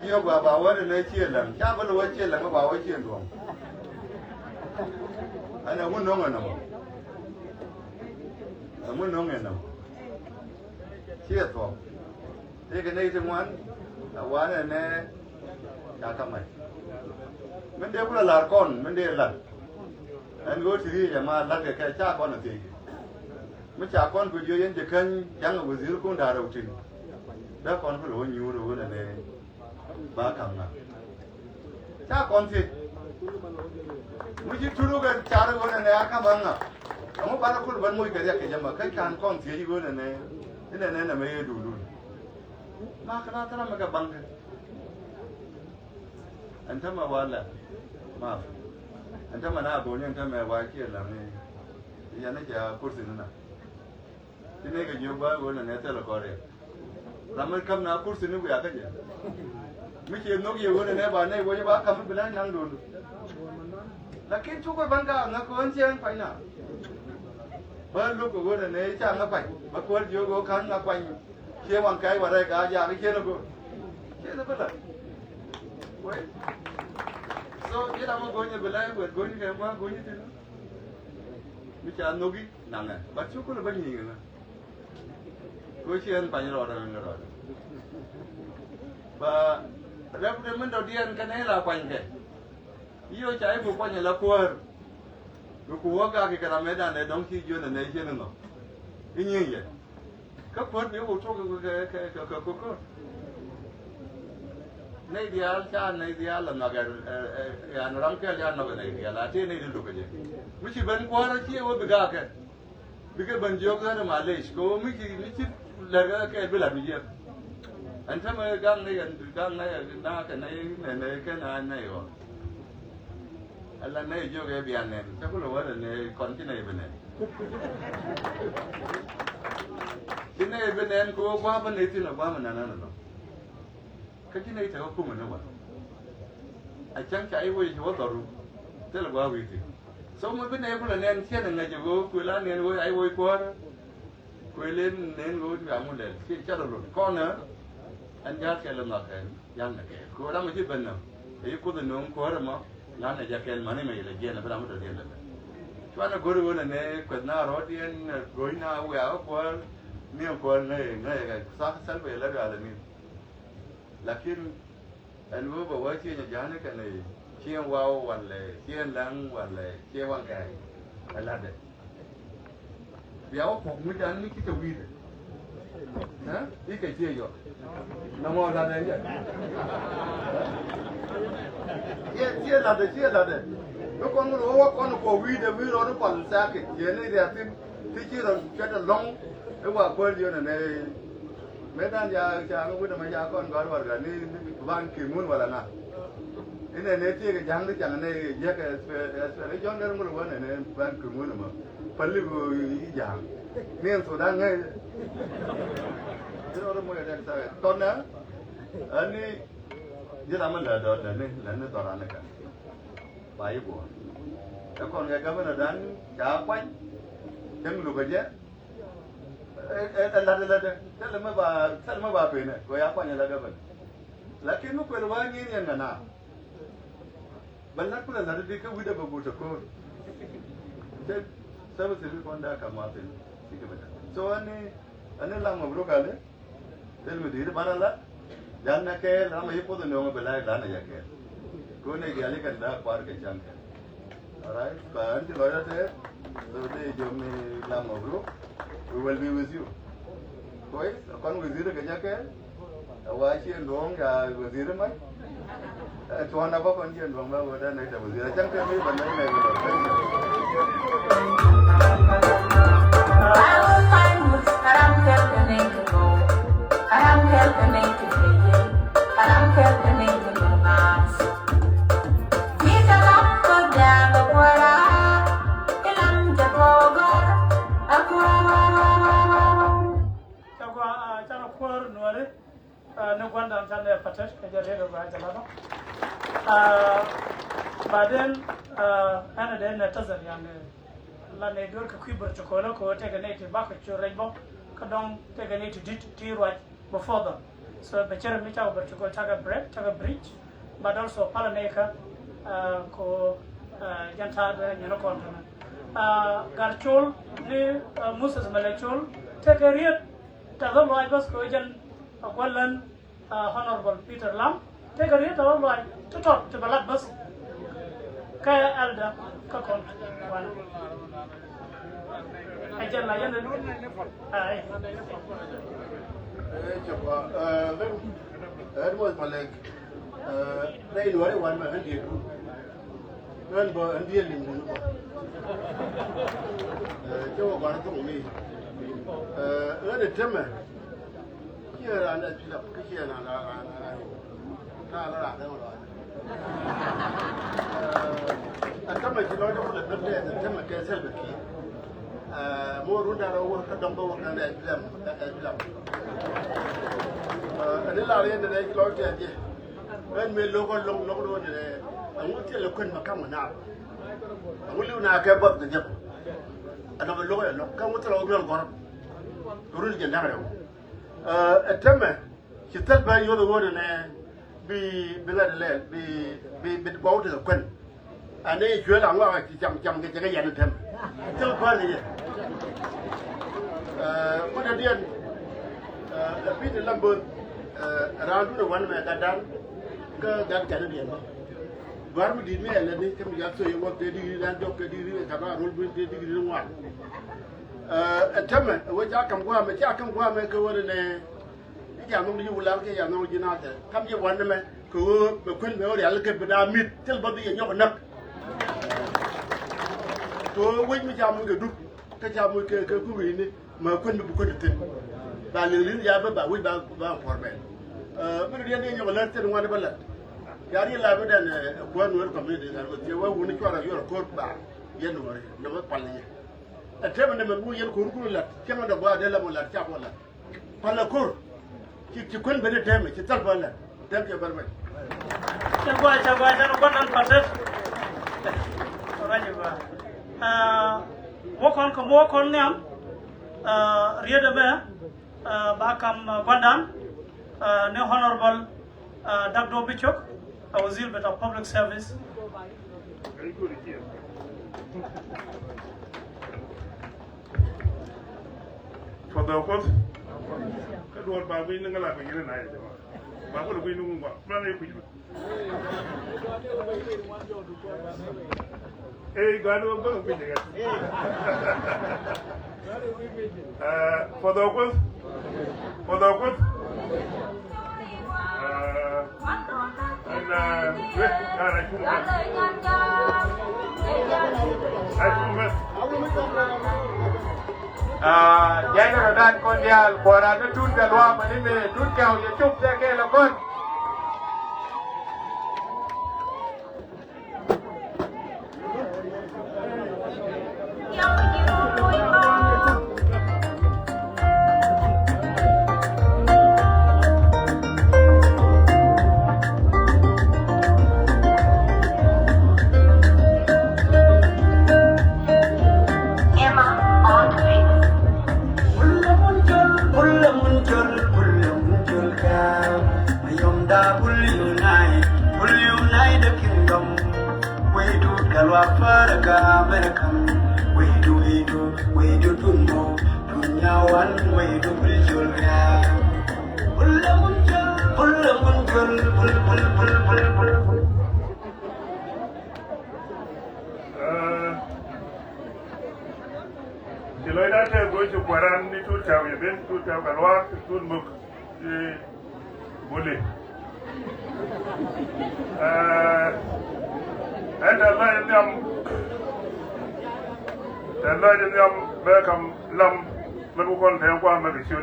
chiều bà bảo ơi này chia lần cha vẫn nói chia lần có bảo ơi chia luôn anh em muốn nông người nào muốn nông người nào chia thôi thế cái này thì ngoan này nè cha thằng mày mình đều là con mình đều là anh gọi thì mà là cái cha con là gì mình cha con cứ chơi những cái chẳng là cái gì cũng đã đầu tiên đó con phải lối nhiều rồi này ba thằng nào cha con gì mình chỉ churu cái cha rồi này ác bằng à ông bà nó cũng vẫn mua cái gì mà cái con gì rồi này thế này là mấy đủ đủ mà cái nào mà cái bằng anh thầm mà vào là mà anh thầm mà na bố anh thầm mà vào kia là này giờ nó chả cút gì nữa thế này cái nhiều ba bố này thế là có đấy làm mấy cam nào cút gì nữa vậy cái gì mấy chuyện nó nhiều hơn này bà này bố ba cam bên này năng đủ là cái chú cái văn cả nó có anh xem phải nào ba lúc của bố này chẳng nó phải ba quên vô có khăn nó quanh kia bằng cái vào đây cả nhà cái kia nó biết là so dia dah mau gonya belai buat gonya ke apa gonya tu bicara nogi nang bacu ko lebih ni kan gosian panjang orang ba represent dian kan lah panjang iyo cai bu panjang la kuar ku ga ke kara medan ne dong si jo ne je no ini ye ka kuar bi bu to ko नहीं दिया क्या नहीं दिया लम्बा कर यार रंग के यार नौकर नहीं दिया लाठी नहीं दिलू के जे मुझे बन कुआरा चाहिए वो बिगा बन जोक ना मालिश को मुझे लगा के बिला बिजिया अंतर में गांग नहीं ना के नहीं के ना नहीं हो अल्लाह नहीं जो के बयान नहीं चलो लोग ने कौन सी नहीं बने जिन्हें बने को वहाँ बने थी ना वहाँ मना ना cái này thì không mình đâu mà anh chẳng chạy vui cho tao rồi thế là bao nhiêu thì số mấy bên này cũng là nên thiết là ngày cho vui là nên vui ai vui quá vui lên nên vui cả một lần khi chắc rồi con nữa anh giác cái làm cái giang này cô đã mới biết bên nào thì cô tự nấu quá rồi mà lá này giác cái mà này mày là giang là phải làm một điều là cho nên cô rồi này quật na rồi thì anh rồi na vui áo quá nhiều quá này cái sát về là cái này lakin anh vừa bảo với chia nhà giá cái này chia wow hoàn lệ chia lăng hoàn lệ chia hoàn cái phải làm đấy béo phồng mới ăn mấy cái trâu gì đấy hả đi cái chia rồi nó mò ra đấy chia là đấy nó con nó có vi đó nó còn xa cái chia này đẹp thì chia là cái là long nó bảo quên gì này mấy đàn gia cha có biết mấy gia con gọi vào cái này van kỳ muốn vào là nào ini này chia cái giang đấy chẳng này giờ cái chọn cái muốn vào này van kỳ muốn mà phần lưu cái giang nên số đang ngay thế đó mới là sao con nữa anh ấy giờ làm là đó là nó tỏ ra này cả bài bùa cái con cái vấn đề đàn chả quanh chân lục cái gì là mới bà phê này, coi apa yang lagi Lakin mu perwaan ini yang mana? Banyak pula nanti dia udah bagus sekor. Jadi saya sendiri konda kamatin, sih kebetulan. So ane lama bro kali, jadi mudir mana lah? Jangan ke lama itu pun orang belai lana ya ke. Kau ni dia ni kan dah par ke jam ke. Alright, kan jadi lawyer saya, so dia jom ni lama bro. We will be with you. Koi, kon wazir ke jake? Awachi long ya wazir mai. Tuan apa kon dia long ba wada nai da wazir. Chang ke mai banai nai ba. Karam kel ke nei ke go. Karam kel ke nei ke ye. Karam kel ke nei ke go nas. Kita lam ko da ko wara. Ilam ja ko go. Kur nuare nukwan dalam sana patas kerja lepas jalan. Badan ana da na tazar yani la ne dor ka kuibar chokola ko ta ga ne ti ba ka churai ba ka don ta ga ne ti dit ti ruwa ba foda So Bachar Micha Bertugo Chaga Bridge, but also Palaneka, ko Jantad, Yanokontana. Garchol, New Musas Malachol, take a real Tazal Rivers Kojan, Welland, Honorable Peter Lam, take a real Tazal to talk to Balabas, Kaya Elder, Kakon, one. I just like it. That was my leg. They know one man did. None but and dealing. Joe got to me. Early timber. Here and that here and I come at the Lord of the timber can sell the key. More room that over the double and at them. And the lady in the next Lord, when we look on long road, I won't tell you couldn't come now. I will not care about the job. Another lawyer, come with the old girl. Really get down. A timber, she said by you the word and be let be bold to the queen. And they should allow it to jump get a young temper. Still funny. What I did, Peter Lambert around the one man that done, that Canadian. Barmy did me and then come back to you what they did and doctor did it about rule with the degree one. A timber, which I can go and make a word in a young you will like a young United. Come here, one man, who couldn't be only a little bit of meat till body and your nut. So when we jam with the Duke, Kajam with Kurini, my couldn't be good at it. Balin Yabba, we bound for men. But the ending of a letter and one of a letter. Yari Labud and one word community that was your one your court bar, January, no Pali. A terminal Muyan Kurkula, came on the Guadella Mula Chapola. Palakur, you couldn't be the damage, it's all one. Thank you very much. Walk on now. Read the Bakam Gwandan, New Honorable Dr. Bichok, our zeal better public service. Very good here. For the course, that was by winning a lot of years. But what do we know about planning people? Hey, God, we're going to be there. For the course, and Yai na dan kon dia bora na tun ga lwa mani me tun kau ye chup se ke la kon and the lion welcome lam man ko kon te ko am be so